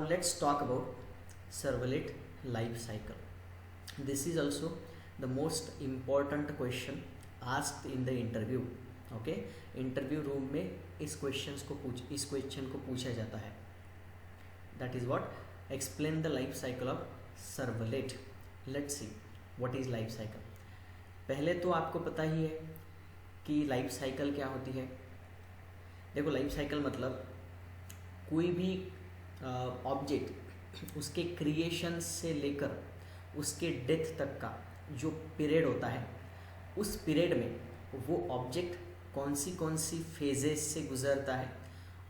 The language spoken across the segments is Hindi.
let's talk about servlet life cycle. This is also the most important question asked in the interview. Okay, interview room में इस क्वेश्चन को पूछा जाता है. That is what explain the life cycle of servlet. Let's see what is life cycle. पहले तो आपको पता ही है कि लाइफ साइकिल क्या होती है. देखो, लाइफ साइकिल मतलब कोई भी ऑब्जेक्ट उसके क्रिएशन से लेकर उसके डेथ तक का जो पीरियड होता है, उस पीरियड में वो ऑब्जेक्ट कौन सी फेजेस से गुजरता है,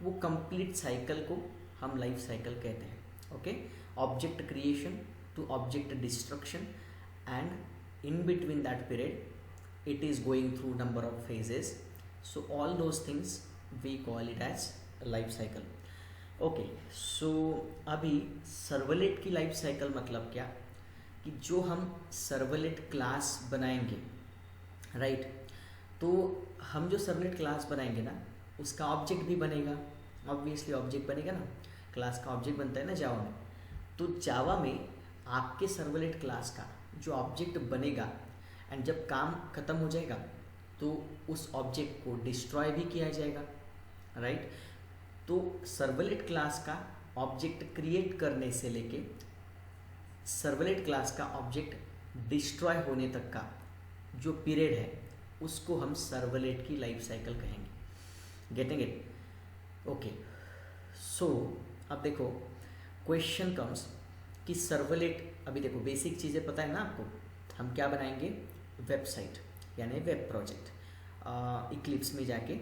वो कंप्लीट साइकिल को हम लाइफ साइकिल कहते हैं. Okay, object creation to object destruction and in between that period it is going through number of phases. So all those things we call it as life cycle. Okay, so अभी सर्वलेट की लाइफ साइकिल मतलब क्या कि जो हम सर्वलेट क्लास बनाएंगे, राइट, तो हम जो सर्वलेट क्लास बनाएंगे ना, उसका ऑब्जेक्ट भी बनेगा. ऑब्वियसली ऑब्जेक्ट बनेगा ना, क्लास का ऑब्जेक्ट बनता है ना जावा में. तो जावा में आपके सर्वलेट क्लास का जो ऑब्जेक्ट बनेगा एंड जब काम खत्म हो जाएगा तो उस ऑब्जेक्ट को डिस्ट्रॉय भी किया जाएगा, राइट. तो सर्वलेट क्लास का ऑब्जेक्ट क्रिएट करने से लेके सर्वलेट क्लास का ऑब्जेक्ट डिस्ट्रॉय होने तक का जो पीरियड है उसको हम सर्वलेट की लाइफ साइकिल कहेंगे. Getting it? ओके, सो अब देखो क्वेश्चन कम्स कि सर्वलेट, अभी देखो बेसिक चीज़ें पता है ना आपको. हम क्या बनाएंगे? वेबसाइट यानी वेब प्रोजेक्ट. इक्लिप्स में जाके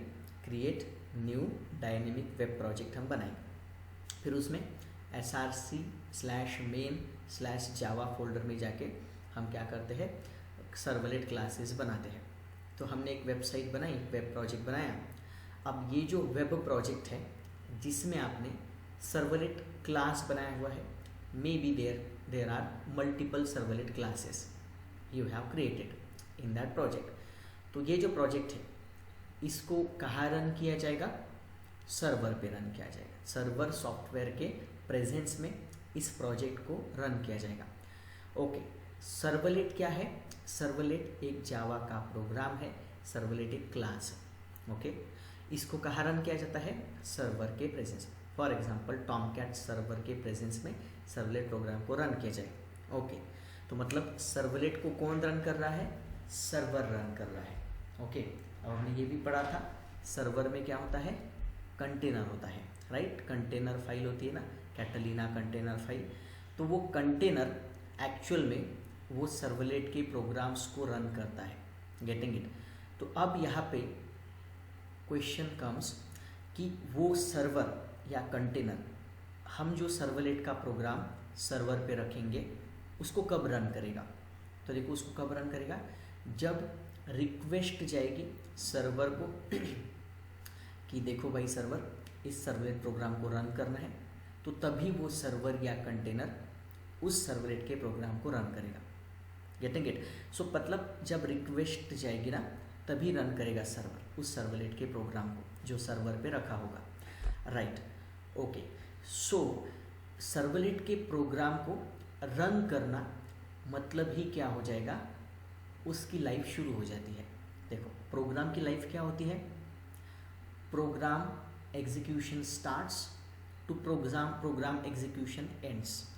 create new dynamic web project हम बनाएंगे. फिर उसमें src/main/java फोल्डर में जाके हम क्या करते हैं? सर्वलेट क्लासेस बनाते हैं. तो हमने एक वेबसाइट बनाई, वेब प्रोजेक्ट बनाया. अब ये जो वेब प्रोजेक्ट है जिसमें आपने सर्वलेट क्लास बनाया हुआ है, maybe there are multiple servlet classes you have created in that project. तो ये जो प्रोजेक्ट है इसको कहाँ रन किया जाएगा? सर्वर पे रन किया जाएगा. सर्वर सॉफ्टवेयर के प्रेजेंस में इस प्रोजेक्ट को रन किया जाएगा. ओके, सर्वलेट क्या है? सर्वलेट एक जावा का प्रोग्राम है. सर्वलेट एक क्लास है. ओके, इसको कहाँ रन किया जाता है? सर्वर के प्रेजेंस में. फॉर एग्जांपल टॉमकैट सर्वर के प्रेजेंस में सर्वलेट प्रोग्राम को रन किया जाएगा. ओके, तो मतलब सर्वलेट को कौन रन कर रहा है? सर्वर रन कर रहा है. ओके, अब हमने ये भी पढ़ा था सर्वर में क्या होता है? कंटेनर होता है, राइट. कंटेनर फाइल होती है ना, कैटलिना कंटेनर फाइल. तो वो कंटेनर एक्चुअल में वो सर्वलेट के प्रोग्राम्स को रन करता है. Getting it? तो अब यहाँ पे क्वेश्चन कम्स कि वो सर्वर या कंटेनर, हम जो सर्वलेट का प्रोग्राम सर्वर पे रखेंगे उसको कब रन करेगा? तो देखो, उसको कब रन करेगा? जब रिक्वेस्ट जाएगी सर्वर को कि देखो भाई सर्वर, इस सर्वलेट प्रोग्राम को रन करना है, तो तभी वो सर्वर या कंटेनर उस सर्वलेट के प्रोग्राम को रन करेगा. Getting it? सो मतलब जब रिक्वेस्ट जाएगी ना तभी रन करेगा सर्वर उस सर्वलेट के प्रोग्राम को जो सर्वर पे रखा होगा, राइट. ओके, सो सर्वलेट के प्रोग्राम को रन करना मतलब ही क्या हो जाएगा? उसकी लाइफ शुरू हो जाती है. देखो, प्रोग्राम की लाइफ क्या होती है? Program execution starts to program execution ends.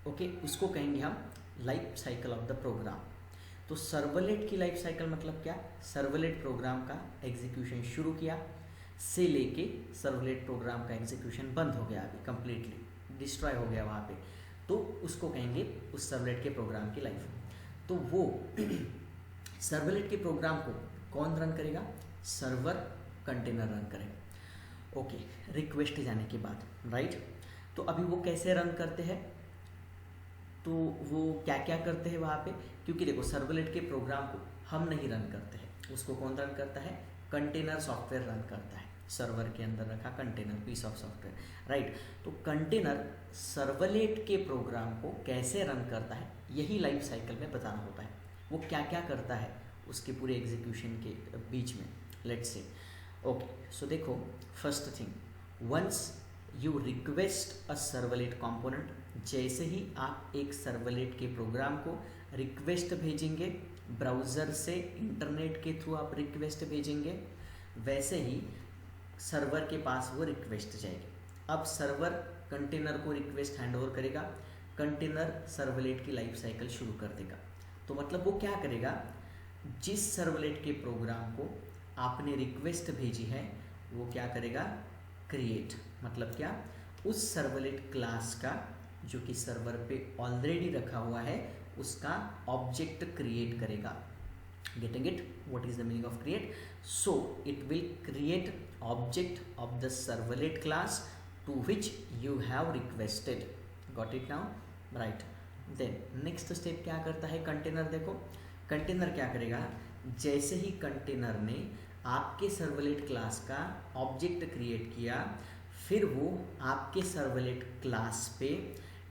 Okay, उसको कहेंगे हम life cycle of the program. तो सर्वलेट की लाइफ साइकिल मतलब क्या? सर्वलेट प्रोग्राम का एग्जीक्यूशन शुरू किया से लेके सर्वलेट प्रोग्राम का एग्जीक्यूशन बंद हो गया, अभी कंप्लीटली डिस्ट्रॉय हो गया वहाँ पे, तो उसको कहेंगे उस सर्वलेट के प्रोग्राम की लाइफ. तो वो सर्वलेट के प्रोग्राम को कौन रन करेगा? सर्वर कंटेनर रन करेगा. ओके, रिक्वेस्ट जाने के बाद, राइट. तो अभी वो कैसे रन करते हैं? तो वो क्या क्या करते हैं वहाँ पे? क्योंकि देखो, सर्वलेट के प्रोग्राम को हम नहीं रन करते हैं, उसको कौन रन करता है? कंटेनर सॉफ्टवेयर रन करता है. सर्वर के अंदर रखा container piece of software, right. तो कंटेनर सर्वलेट के प्रोग्राम को कैसे रन करता है, यही लाइफ साइकिल में बताना होता है. वो क्या क्या करता है उसके पूरे एग्जीक्यूशन के बीच में. लेट्स से, ओके, सो देखो, first thing, once you request a servlet component, जैसे ही आप एक सर्वलेट के प्रोग्राम को रिक्वेस्ट भेजेंगे, ब्राउज़र से इंटरनेट के थ्रू आप रिक्वेस्ट भेजेंगे, वैसे ही सर्वर के पास वो रिक्वेस्ट जाएगी। अब सर्वर कंटेनर को रिक्वेस्ट हैंड ओवर करेगा, कंटेनर सर्वलेट की लाइफ साइकिल शुरू कर देगा। तो मतलब वो क्या करेगा, जिस सर्वलेट के प्रोग्राम को आपने रिक्वेस्ट भेजी है वो क्या करेगा, क्रिएट, मतलब क्या, उस सर्वलेट क्लास का जो कि सर्वर पे ऑलरेडी रखा हुआ है उसका ऑब्जेक्ट क्रिएट करेगा। Getting it? What is the meaning of create? So it will create object of the servlet class to which you have requested. Got it now? Right. Then next step क्या करता है कंटेनर, देखो कंटेनर क्या करेगा, जैसे ही कंटेनर ने आपके सर्वलेट क्लास का ऑब्जेक्ट क्रिएट किया, फिर वो आपके सर्वलेट क्लास पे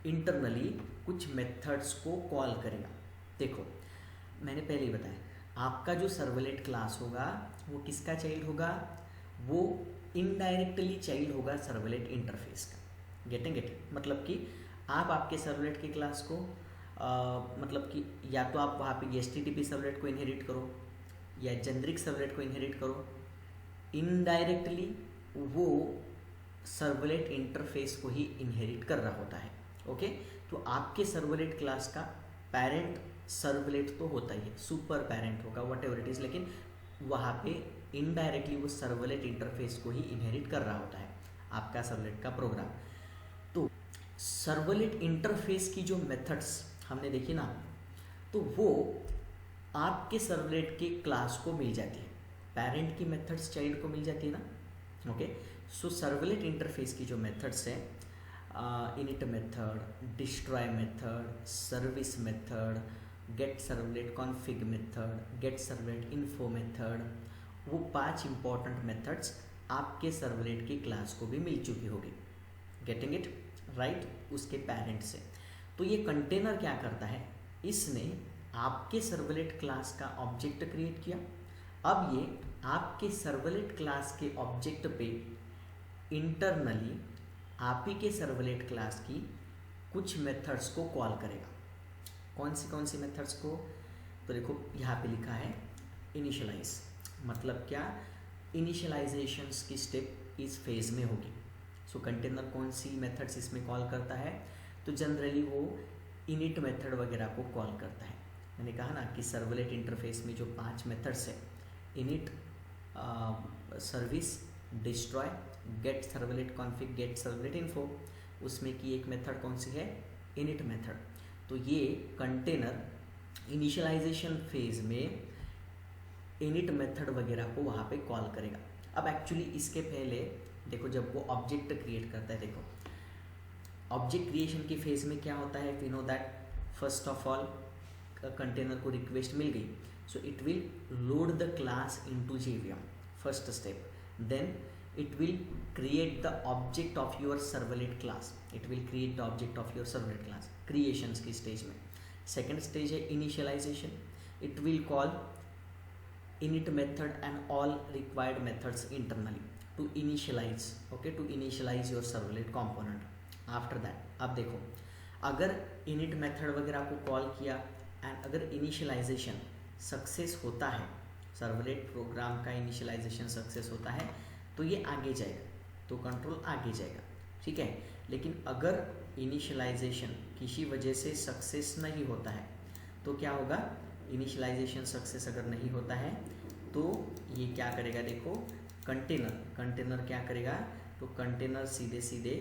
इंटरनली कुछ मेथड्स को कॉल करेगा। देखो मैंने पहले ही बताया, आपका जो सर्वलेट क्लास होगा वो किसका चाइल्ड होगा, वो इनडायरेक्टली चाइल्ड होगा सर्वलेट इंटरफेस का। Getting it? मतलब कि आप आपके सर्वलेट के क्लास को मतलब कि या तो आप वहाँ पे HTTP सर्वलेट को इनहेरिट करो या जेनरिक सर्वलेट को इनहेरिट करो, इनडायरेक्टली वो सर्वलेट इंटरफेस को ही इनहेरिट कर रहा होता है। ओके, तो आपके सर्वलेट क्लास का पेरेंट सर्वलेट तो होता ही है, सुपर पेरेंट होगा वट एवर इट इज़, लेकिन वहाँ पे इनडायरेक्टली वो सर्वलेट इंटरफेस को ही इनहेरिट कर रहा होता है आपका सर्वलेट का प्रोग्राम। तो सर्वलेट इंटरफेस की जो मेथड्स हमने देखी ना, तो वो आपके सर्वलेट के क्लास को मिल जाती है, पेरेंट की मेथड्स चाइल्ड को मिल जाती है ना। ओके, सो सर्वलेट इंटरफेस की जो मेथड्स हैं, init method, destroy method, service method, gate servlet config method, gate servlet info method, वो 5 इंपॉर्टेंट मेथड्स आपके सर्वलेट की क्लास को भी मिल चुकी होगी। Getting it right? उसके पेरेंट से। तो ये कंटेनर क्या करता है, इसने आपके सर्वलेट क्लास का ऑब्जेक्ट क्रिएट किया। अब ये आपके सर्वलेट क्लास के ऑब्जेक्ट पे इंटरनली आप ही के सर्वलेट क्लास की कुछ मेथड्स को कॉल करेगा। कौन सी मेथड्स को? तो देखो यहाँ पे लिखा है इनिशियलाइज, मतलब क्या, इनिशियलाइजेशंस की स्टेप इस फेज में होगी। सो कंटेनर कौन सी मेथड्स इसमें कॉल करता है, तो जनरली वो इनिट मेथड वगैरह को कॉल करता है। मैंने कहा ना कि सर्वलेट इंटरफेस में जो 5 मेथड्स है, init, service, destroy, gate servlet config, gate servlet info, उसमें की एक मेथड कौन सी है, इनिट मेथड। तो ये कंटेनर इनिशियलाइजेशन फेज में इनिट मेथड वगैरह को वहाँ पे कॉल करेगा। अब एक्चुअली इसके पहले देखो, जब वो ऑब्जेक्ट क्रिएट करता है, देखो ऑब्जेक्ट क्रिएशन की फेज में क्या होता है, we know that first of all container को रिक्वेस्ट मिल गई, so it will load the class into JVM, first step. Then it will create the object of your servlet class, it will create the object of your servlet class creations की स्टेज में। सेकेंड स्टेज है initialisation, it will call init method and all required methods internally to initialize, okay, to initialize your servlet component. after that, अब देखो अगर init method वगैरह को कॉल किया एंड अगर इनिशियलाइजेशन सक्सेस होता है, सर्वलेट प्रोग्राम का इनिशियलाइजेशन सक्सेस होता है, तो ये आगे जाएगा, तो कंट्रोल आगे जाएगा, ठीक है। लेकिन अगर इनिशियलाइजेशन किसी वजह से सक्सेस नहीं होता है तो क्या होगा, इनिशियलाइजेशन सक्सेस अगर नहीं होता है तो ये क्या करेगा, देखो कंटेनर क्या करेगा, तो कंटेनर सीधे सीधे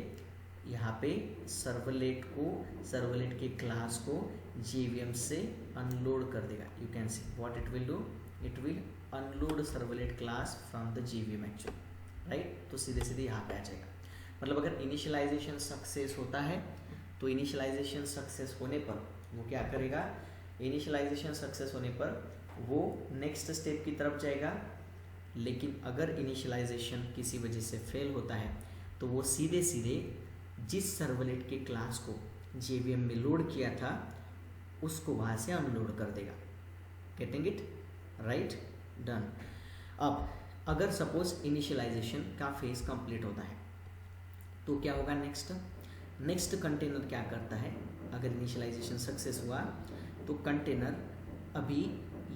यहाँ पे सर्वलेट के क्लास को JVM से अनलोड कर देगा। You can see what it will do, it will unload servlet class from the JVM actually, right. तो सीधे सीधे यहाँ पे आ जाएगा। मतलब अगर इनिशियलाइजेशन सक्सेस होता है तो इनिशियलाइजेशन सक्सेस होने पर वो क्या करेगा, इनिशियलाइजेशन सक्सेस होने पर वो नेक्स्ट स्टेप की तरफ जाएगा। लेकिन अगर इनिशियलाइजेशन किसी वजह से फेल होता है तो वो सीधे सीधे जिस सर्वलेट के क्लास को JVM में लोड किया था उसको वहाँ से अनलोड कर देगा। Getting it right? डन। अब अगर सपोज इनिशियलाइजेशन का फेज कंप्लीट होता है तो क्या होगा नेक्स्ट कंटेनर क्या करता है, अगर इनिशियलाइजेशन सक्सेस हुआ तो कंटेनर अभी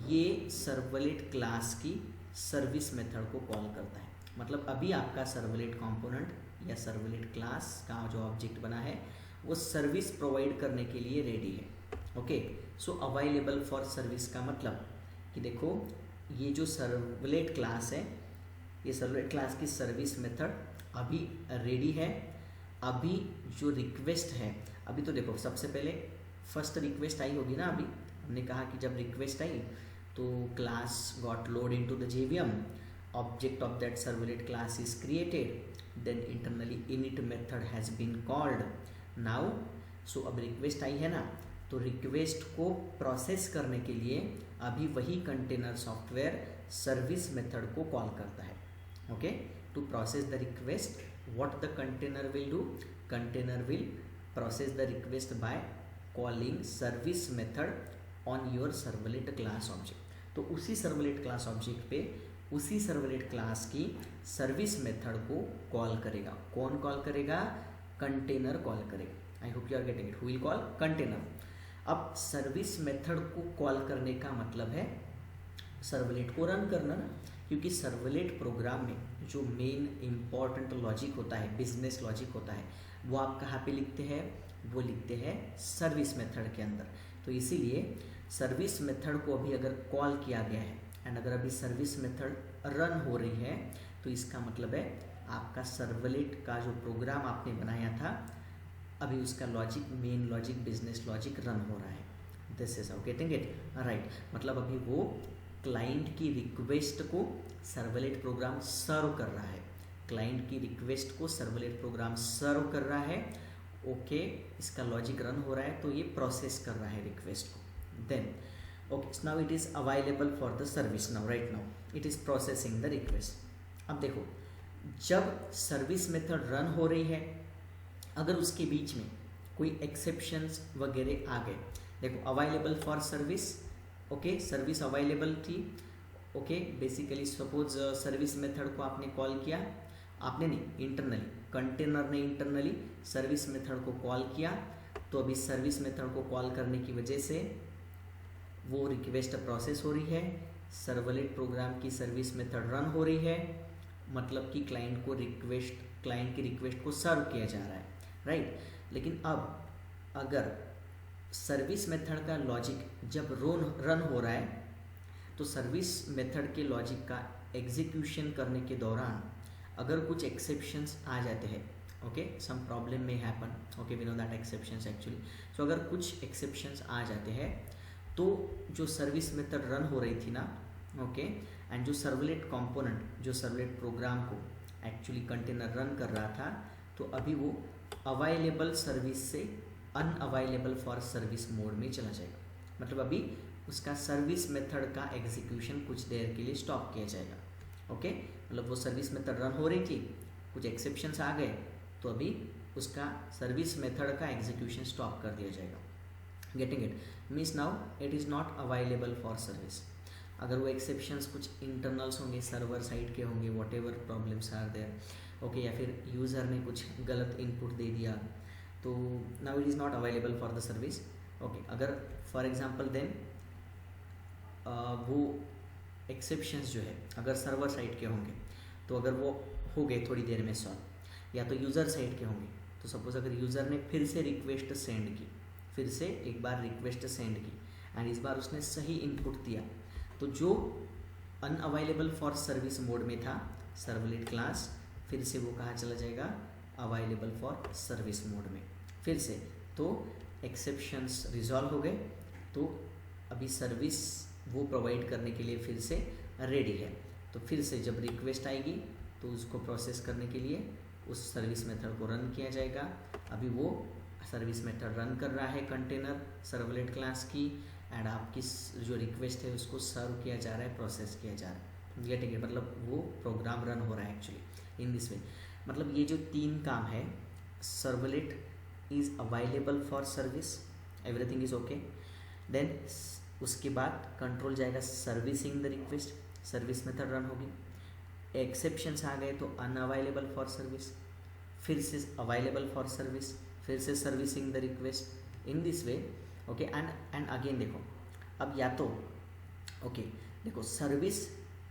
ये सर्वलेट क्लास की सर्विस मेथड को कॉल करता है। मतलब अभी आपका सर्वलेट कंपोनेंट या सर्वलेट क्लास का जो ऑब्जेक्ट बना है वो सर्विस प्रोवाइड करने के लिए रेडी है। Okay, so available for service का मतलब कि देखो ये जो सर्वलेट क्लास है, ये सर्वलेट क्लास की सर्विस मेथड अभी रेडी है। अभी जो रिक्वेस्ट है, अभी तो देखो सबसे पहले फर्स्ट रिक्वेस्ट आई होगी ना। अभी हमने कहा कि जब रिक्वेस्ट आई तो class got load into the JVM, object of that servlet class is created, then internally init method has been called now। so अब रिक्वेस्ट आई है ना, तो रिक्वेस्ट को प्रोसेस करने के लिए अभी वही कंटेनर सॉफ्टवेयर सर्विस मेथड को कॉल करता है। Okay, to process the request what the container will do, container will process the request by calling service method on your servlet class object। तो उसी servlet class object पे उसी सर्वलेट क्लास की सर्विस मेथड को कॉल करेगा। कौन कॉल करेगा? कंटेनर कॉल करेगा। I hope you are getting it. Who will call? Container. अब सर्विस मेथड को कॉल करने का मतलब है सर्वलेट को रन करना ना, क्योंकि सर्वलेट प्रोग्राम में जो मेन इम्पॉर्टेंट लॉजिक होता है, बिजनेस लॉजिक होता है, वो आप कहाँ पे लिखते हैं? वो लिखते हैं सर्विस मेथड के अंदर। तो इसीलिए सर्विस मेथड को अभी अगर कॉल किया गया है एंड अगर अभी सर्विस मेथड रन हो रही है तो इसका मतलब है आपका सर्वलेट का जो प्रोग्राम आपने बनाया था अभी उसका logic, main logic, business logic run हो रहा है। This is how getting it right. मतलब अभी वो क्लाइंट की रिक्वेस्ट को सर्वलेट प्रोग्राम सर्व कर रहा है। क्लाइंट की रिक्वेस्ट को सर्वलेट प्रोग्राम सर्व कर रहा है। ओके, इसका लॉजिक रन हो रहा है तो ये प्रोसेस कर रहा है रिक्वेस्ट को। Then okay, so now it is available for the service now, right now it is processing the request। अब देखो जब सर्विस मेथड रन हो रही है, अगर उसके बीच में कोई एक्सेप्शंस वगैरह आ गए, देखो available for service, okay, service available थी। Okay, basically suppose service method को आपने कॉल किया, आपने नहीं, इंटरनली कंटेनर ने इंटरनली सर्विस मेथड को कॉल किया, तो अभी सर्विस मेथड को कॉल करने की वजह से वो रिक्वेस्ट प्रोसेस हो रही है, सर्वलेट प्रोग्राम की सर्विस मेथड रन हो रही है, मतलब कि क्लाइंट की रिक्वेस्ट को सर्व किया जा रहा है, राइट। लेकिन अब अगर सर्विस मेथड का लॉजिक जब रन हो रहा है तो सर्विस मेथड के लॉजिक का एग्जीक्यूशन करने के दौरान अगर कुछ एक्सेप्शंस आ जाते हैं, okay, some problem may happen, okay, we know that exceptions actually. So अगर कुछ एक्सेप्शंस आ जाते हैं तो जो सर्विस मेथड रन हो रही थी ना, ओके, एंड जो सर्वलेट कंपोनेंट, जो सर्वलेट प्रोग्राम को एक्चुअली कंटेनर रन कर रहा था, तो अभी वो अवेलेबल सर्विस से अनअवेलेबल फॉर सर्विस मोड में चला जाएगा। मतलब अभी उसका सर्विस मेथड का एग्जीक्यूशन कुछ देर के लिए स्टॉप किया जाएगा। ओके, मतलब वो सर्विस मेथड रन हो रही थी, कुछ एक्सेप्शंस आ गए तो अभी उसका सर्विस मेथड का एग्जीक्यूशन स्टॉप कर दिया जाएगा। Getting it? Means now it is not available for service. अगर वो एक्सेप्शंस कुछ इंटरनल्स होंगे, सर्वर साइड के होंगे, whatever problems are there, okay, या फिर यूज़र ने कुछ गलत इनपुट दे दिया, तो now it is not available for the service. Okay, अगर फॉर एग्जांपल देन वो एक्सेप्शंस जो है अगर सर्वर साइड के होंगे तो अगर वो हो गए थोड़ी देर में सॉल्व, या तो यूज़र साइड के होंगे, तो सपोज अगर यूज़र ने फिर से रिक्वेस्ट सेंड की, फिर से एक बार रिक्वेस्ट सेंड की एंड इस बार उसने सही इनपुट दिया, तो जो अनअवेलेबल फॉर सर्विस मोड में था सर्वलेट क्लास, फिर से वो कहाँ चला जाएगा? अवेलेबल फॉर सर्विस मोड में फिर से। तो एक्सेप्शंस रिजॉल्व हो गए, तो अभी सर्विस वो प्रोवाइड करने के लिए फिर से रेडी है। तो फिर से जब रिक्वेस्ट आएगी तो उसको प्रोसेस करने के लिए उस सर्विस मेथड को रन किया जाएगा। अभी वो सर्विस मेथड रन कर रहा है कंटेनर सर्वलेट क्लास की, एंड आपकी जो रिक्वेस्ट है उसको सर्व किया जा रहा है, प्रोसेस किया जा रहा है। Getting it? मतलब वो प्रोग्राम रन हो रहा है एक्चुअली इन दिस वे। मतलब ये जो तीन काम है, servlet is available for service, everything is okay, then उसके बाद कंट्रोल जाएगा servicing the request, service method run होगी, एक्सेप्शंस आ गए तो अनअवेलेबल फॉर सर्विस, फिर से अवेलेबल फॉर सर्विस, फिर से servicing the request in this way. Okay, and again देखो, अब या तो ओके देखो सर्विस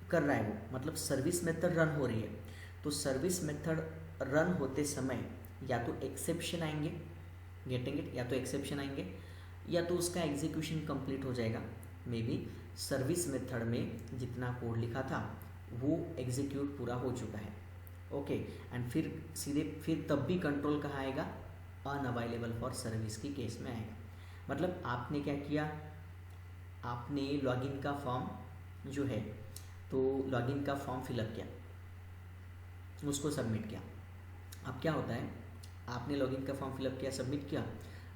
कर रहा है वो, मतलब सर्विस मेथड रन हो रही है, तो सर्विस मेथड रन होते समय या तो एक्सेप्शन आएंगे, गेटिंग इट, या तो एक्सेप्शन आएंगे या तो उसका एग्जीक्यूशन कंप्लीट हो जाएगा। मे बी सर्विस मेथड में जितना कोड लिखा था वो एग्जीक्यूट पूरा हो चुका है। ओके, एंड फिर सीधे फिर तब भी कंट्रोल कहाँ आएगा, अनअवेलेबल फॉर सर्विस की केस में आएगा। मतलब आपने क्या किया, आपने लॉगिन का फॉर्म जो है, तो लॉगिन का फॉर्म फिलअप किया, उसको सबमिट किया। अब क्या होता है, आपने लॉगिन का फॉर्म फिलअप किया, सबमिट किया,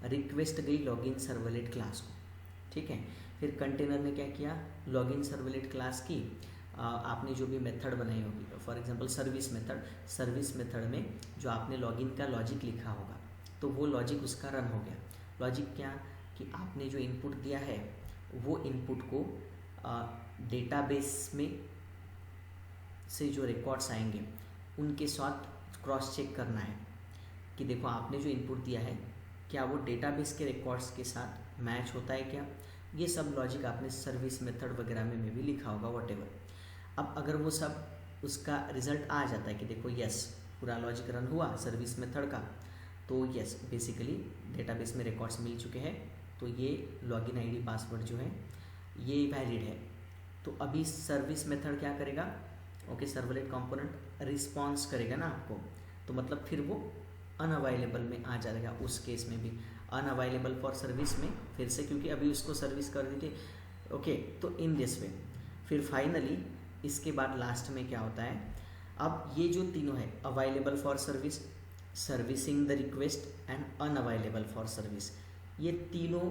रिक्वेस्ट गई लॉगिन सर्वलेट क्लास को, ठीक है। फिर कंटेनर ने क्या किया, लॉगिन सर्वलेट क्लास की आपने जो भी मेथड बनाई होगी, फॉर एग्जांपल सर्विस मेथड में जो आपने लॉगिन का लॉजिक लिखा होगा, तो वो लॉजिक उसका रन हो गया। लॉजिक क्या, कि आपने जो इनपुट दिया है वो इनपुट को डेटाबेस में से जो रिकॉर्ड्स आएंगे उनके साथ क्रॉस चेक करना है कि देखो आपने जो इनपुट दिया है क्या वो डेटाबेस के रिकॉर्ड्स के साथ मैच होता है क्या। ये सब लॉजिक आपने सर्विस मेथड वगैरह में भी लिखा होगा, व्हाटएवर। अब अगर वो सब उसका रिजल्ट आ जाता है कि देखो यस पूरा लॉजिक रन हुआ सर्विस मेथड का, तो यस बेसिकली डेटाबेस में रिकॉर्ड्स मिल चुके हैं, तो ये लॉगिन आईडी पासवर्ड जो है ये वैलिड है। तो अभी सर्विस मेथड क्या करेगा, ओके सर्वलेट कंपोनेंट रिस्पॉन्स करेगा ना आपको, तो मतलब फिर वो अनअवेलेबल में आ जाएगा। उस केस में भी अनअवेलेबल फॉर सर्विस में फिर से, क्योंकि अभी उसको सर्विस कर दी थी। ओके, तो इन दिस वे फिर फाइनली इसके बाद लास्ट में क्या होता है, अब ये जो तीनों है available for service, servicing the request and unavailable for service, ये तीनों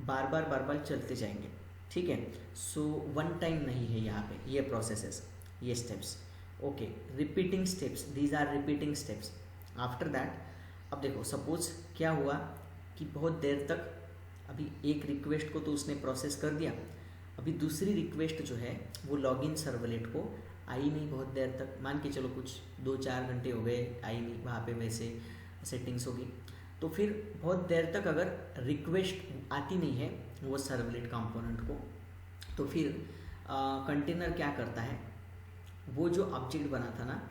बार बार चलते जाएंगे, ठीक है। सो वन टाइम नहीं है यहाँ पे ये प्रोसेसेस, ये steps. Okay, repeating steps, these are repeating steps. After that अब देखो सपोज क्या हुआ कि बहुत देर तक अभी एक रिक्वेस्ट को तो उसने प्रोसेस कर दिया, अभी दूसरी रिक्वेस्ट जो है वो लॉगिन सर्वलेट को आई नहीं बहुत देर तक, मान के चलो कुछ 2-4 घंटे हो गए आई नहीं, वहाँ पे वैसे सेटिंग्स होगी। तो फिर बहुत देर तक अगर रिक्वेस्ट आती नहीं है वो सर्वलेट कंपोनेंट को, तो फिर कंटेनर क्या करता है, वो जो ऑब्जेक्ट बना था ना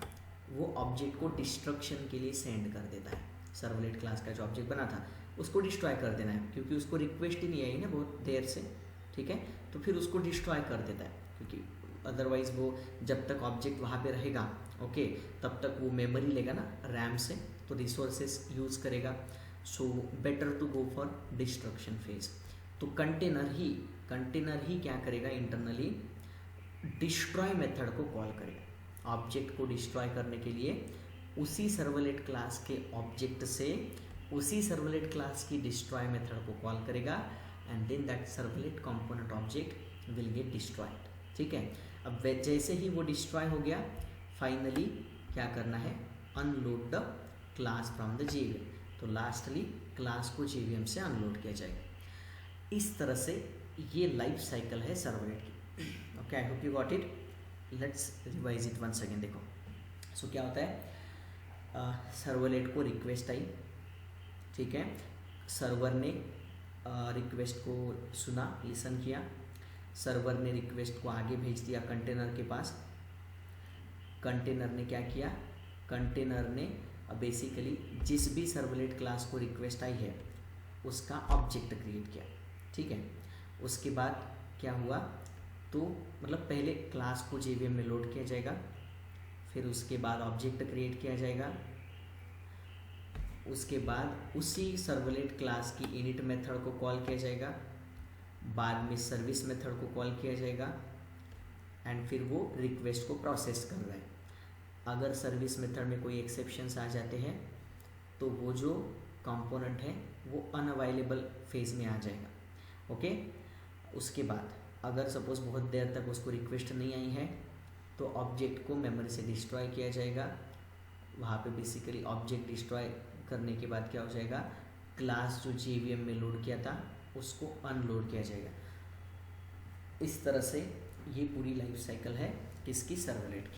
वो ऑब्जेक्ट को डिस्ट्रक्शन के लिए सेंड कर देता है। सर्वलेट क्लास का जो ऑब्जेक्ट बना था उसको डिस्ट्रॉय कर देना है, क्योंकि उसको रिक्वेस्ट ही नहीं आई ना बहुत देर से, ठीक है। तो फिर उसको डिस्ट्रॉय कर देता है, क्योंकि अदरवाइज वो जब तक ऑब्जेक्ट वहाँ पे रहेगा, ओके, तब तक वो मेमोरी लेगा ना रैम से, तो रिसोर्सेस यूज़ करेगा। So better to go for destruction phase. तो कंटेनर ही क्या करेगा, इंटरनली डिस्ट्रॉय मेथड को कॉल करेगा। ऑब्जेक्ट को डिस्ट्रॉय करने के लिए उसी सर्वलेट क्लास के ऑब्जेक्ट से उसी सर्वलेट क्लास की डिस्ट्रॉय मेथड को कॉल करेगा, and then that servlet component object will get destroyed, ठीक है। अब जैसे ही वो डिस्ट्रॉय हो गया, फाइनली क्या करना है, unload the class from the JVM. तो लास्टली क्लास को जेवीएम से अनलोड किया जाएगा। इस तरह से ये लाइफ साइकिल है सर्वलेट की। Okay, I hope you got it. Let's revise it once again. देखो सो क्या होता है, सर्वलेट को रिक्वेस्ट आई, ठीक है, सर्वर ने रिक्वेस्ट को सुना, लिसन किया, सर्वर ने रिक्वेस्ट को आगे भेज दिया कंटेनर के पास। कंटेनर ने क्या किया, कंटेनर ने बेसिकली जिस भी सर्वलेट क्लास को रिक्वेस्ट आई है उसका ऑब्जेक्ट क्रिएट किया, ठीक है। उसके बाद क्या हुआ, तो मतलब पहले क्लास को जेवीएम में लोड किया जाएगा, फिर उसके बाद ऑब्जेक्ट क्रिएट किया जाएगा, उसके बाद उसी सर्वलेट क्लास की इनिट मेथड को कॉल किया जाएगा, बाद में सर्विस मेथड को कॉल किया जाएगा, एंड फिर वो रिक्वेस्ट को प्रोसेस कर रहा है। अगर सर्विस मेथड में कोई एक्सेप्शंस आ जाते हैं तो वो जो कंपोनेंट है वो अनअवेलेबल फेज में आ जाएगा, ओके। उसके बाद अगर सपोज बहुत देर तक उसको रिक्वेस्ट नहीं आई है तो ऑब्जेक्ट को मेमोरी से डिस्ट्रॉय किया जाएगा। वहाँ पे बेसिकली ऑब्जेक्ट डिस्ट्रॉय करने के बाद क्या हो जाएगा, क्लास जो जेवीएम में लोड किया था उसको अनलोड किया जाएगा। इस तरह से ये पूरी लाइफ साइकिल है किसकी, सर्वलेट की।